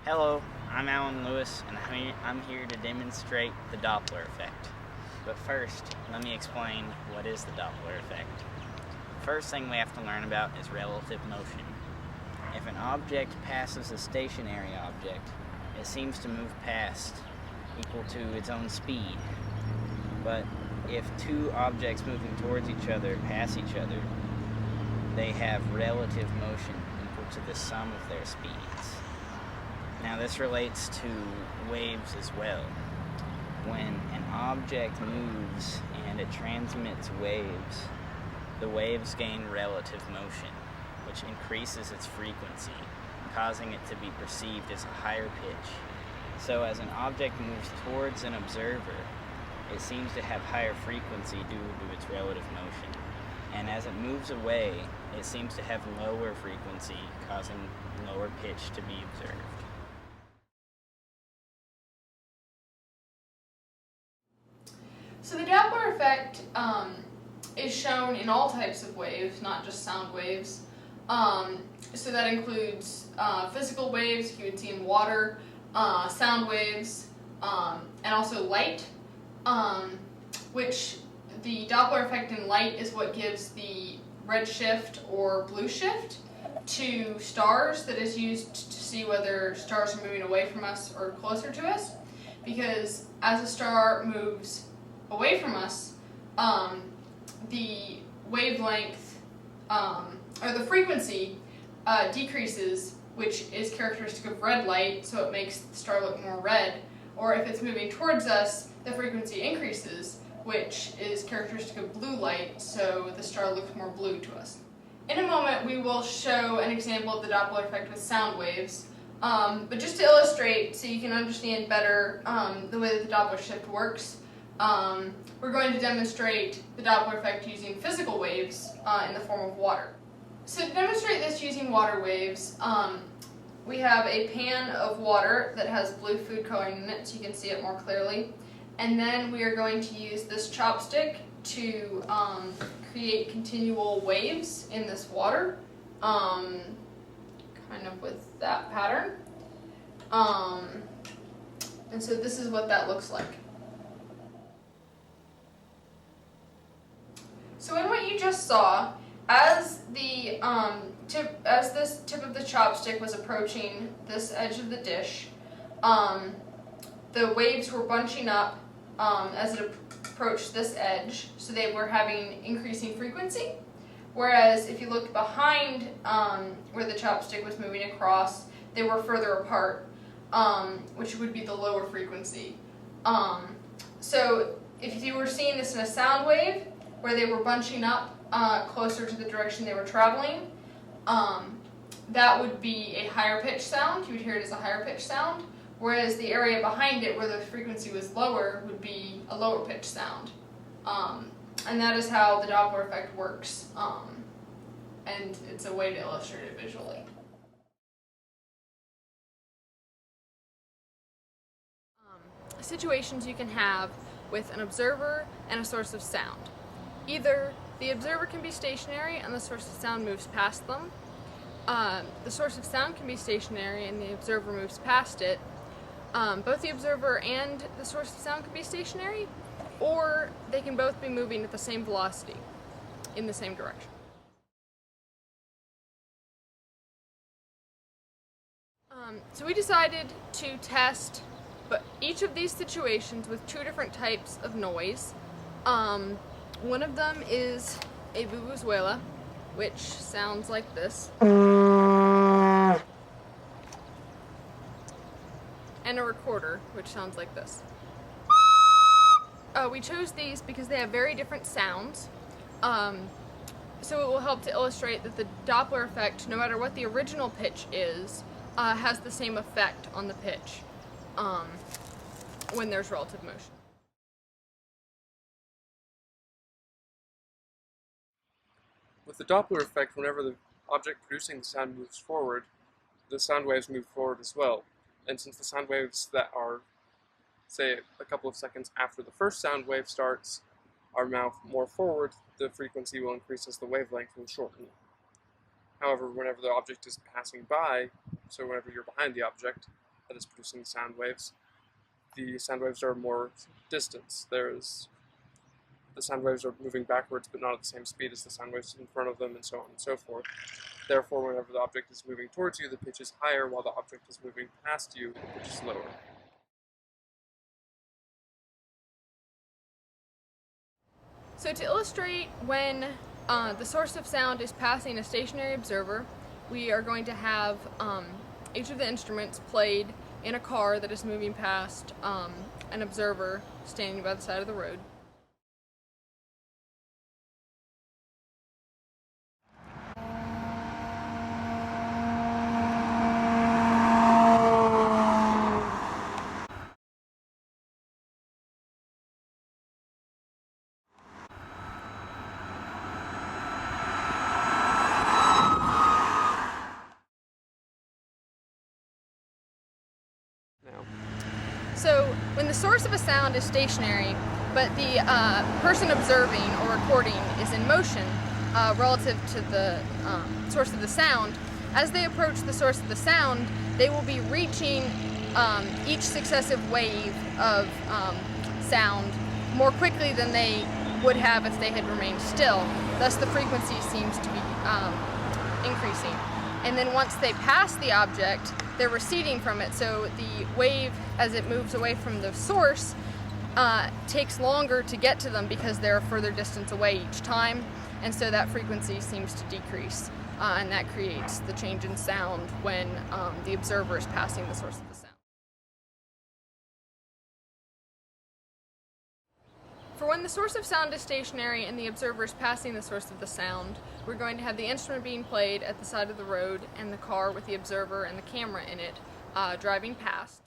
Hello, I'm Alan Lewis, and I'm here to demonstrate the Doppler effect. But first, let me explain what is the Doppler effect. First thing we have to learn about is relative motion. If an object passes a stationary object, it seems to move past equal to its own speed. But if two objects moving towards each other pass each other, they have relative motion equal to the sum of their speeds. Now this relates to waves as well. When an object moves and it transmits waves, the waves gain relative motion, which increases its frequency, causing it to be perceived as a higher pitch. So as an object moves towards an observer, it seems to have higher frequency due to its relative motion. And as it moves away, it seems to have lower frequency, causing lower pitch to be observed. So the Doppler effect is shown in all types of waves, not just sound waves. So that includes physical waves, you would see in water, sound waves, and also light, which the Doppler effect in light is what gives the red shift or blue shift to stars that is used to see whether stars are moving away from us or closer to us. Because as a star moves away from us, the wavelength or the frequency decreases, which is characteristic of red light, so it makes the star look more red. Or if it's moving towards us, the frequency increases, which is characteristic of blue light, so the star looks more blue to us. In a moment, we will show an example of the Doppler effect with sound waves. But just to illustrate, so you can understand better the way that the Doppler shift works, we're going to demonstrate the Doppler effect using physical waves in the form of water. So to demonstrate this using water waves, we have a pan of water that has blue food coloring in it, so you can see it more clearly. And then we are going to use this chopstick to create continual waves in this water, kind of with that pattern. And so this is what that looks like. So in what you just saw, as this tip of the chopstick was approaching this edge of the dish, the waves were bunching up as it approached this edge, so they were having increasing frequency. Whereas if you looked behind where the chopstick was moving across, they were further apart, which would be the lower frequency. So if you were seeing this in a sound wave, where they were bunching up closer to the direction they were traveling, that would be a higher pitch sound. You would hear it as a higher pitch sound. Whereas the area behind it, where the frequency was lower, would be a lower pitch sound. And that is how the Doppler effect works. And it's a way to illustrate it visually. Situations you can have with an observer and a source of sound. Either the observer can be stationary and the source of sound moves past them. The source of sound can be stationary and the observer moves past it. Both the observer and the source of sound can be stationary, or they can both be moving at the same velocity in the same direction. So we decided to test each of these situations with two different types of noise. One of them is a Vuvuzela, which sounds like this, and a recorder, which sounds like this. We chose these because they have very different sounds, so it will help to illustrate that the Doppler effect, no matter what the original pitch is, has the same effect on the pitch when there's relative motion. With the Doppler effect, whenever the object producing the sound moves forward, the sound waves move forward as well. And since the sound waves that are, say, a couple of seconds after the first sound wave starts are now more forward, the frequency will increase as the wavelength will shorten. However, whenever the object is passing by, so whenever you're behind the object, that is producing the sound waves. The sound waves are more distance. The sound waves are moving backwards but not at the same speed as the sound waves in front of them, and so on and so forth. Therefore, whenever the object is moving towards you, the pitch is higher, while the object is moving past you, the pitch is lower. So to illustrate when the source of sound is passing a stationary observer, we are going to have each of the instruments played in a car that is moving past an observer standing by the side of the road. So when the source of a sound is stationary, but the person observing or recording is in motion relative to the source of the sound, as they approach the source of the sound, they will be reaching each successive wave of sound more quickly than they would have if they had remained still. Thus the frequency seems to be increasing. And then once they pass the object, they're receding from it, so the wave, as it moves away from the source, takes longer to get to them because they're a further distance away each time, and so that frequency seems to decrease, and that creates the change in sound when the observer is passing the source of the sound. For when the source of sound is stationary and the observer is passing the source of the sound, we're going to have the instrument being played at the side of the road and the car with the observer and the camera in it driving past.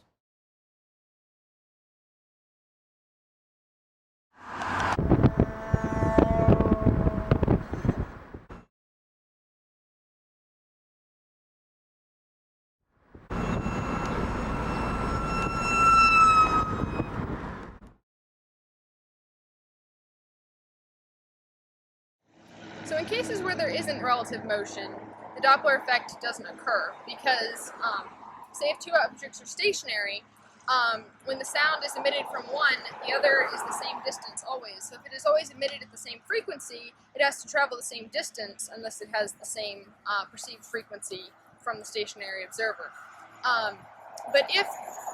So in cases where there isn't relative motion, the Doppler effect doesn't occur because, say if two objects are stationary, when the sound is emitted from one, the other is the same distance always. So if it is always emitted at the same frequency, it has to travel the same distance unless it has the same perceived frequency from the stationary observer. But if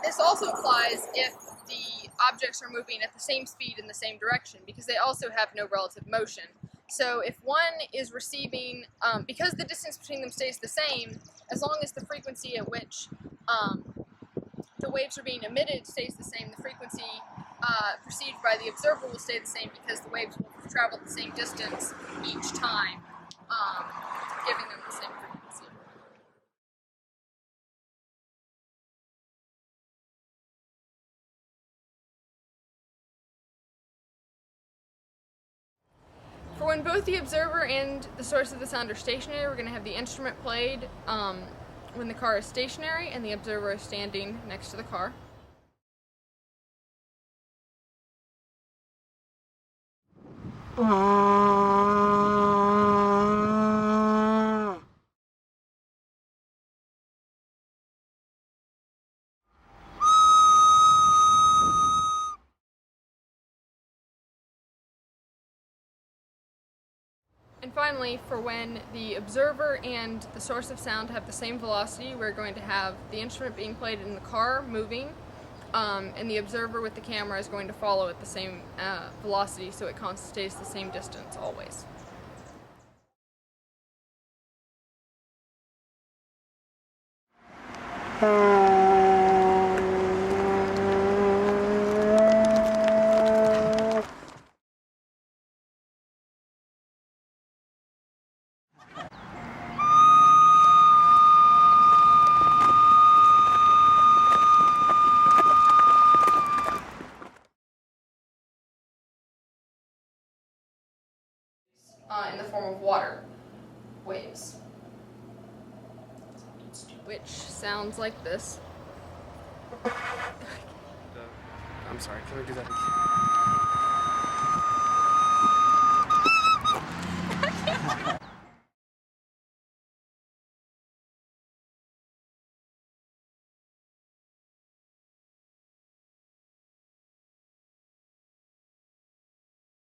this also applies if the objects are moving at the same speed in the same direction, because they also have no relative motion. So if one is receiving, because the distance between them stays the same, as long as the frequency at which the waves are being emitted stays the same, the frequency perceived by the observer will stay the same because the waves will travel the same distance each time, giving them the same frequency. For when both the observer and the source of the sound are stationary, we're going to have the instrument played when the car is stationary and the observer is standing next to the car. And finally, for when the observer and the source of sound have the same velocity, we're going to have the instrument being played in the car moving, and the observer with the camera is going to follow at the same velocity, so it stays the same distance always. In the form of water waves, which sounds like this. I'm sorry, can we do that again?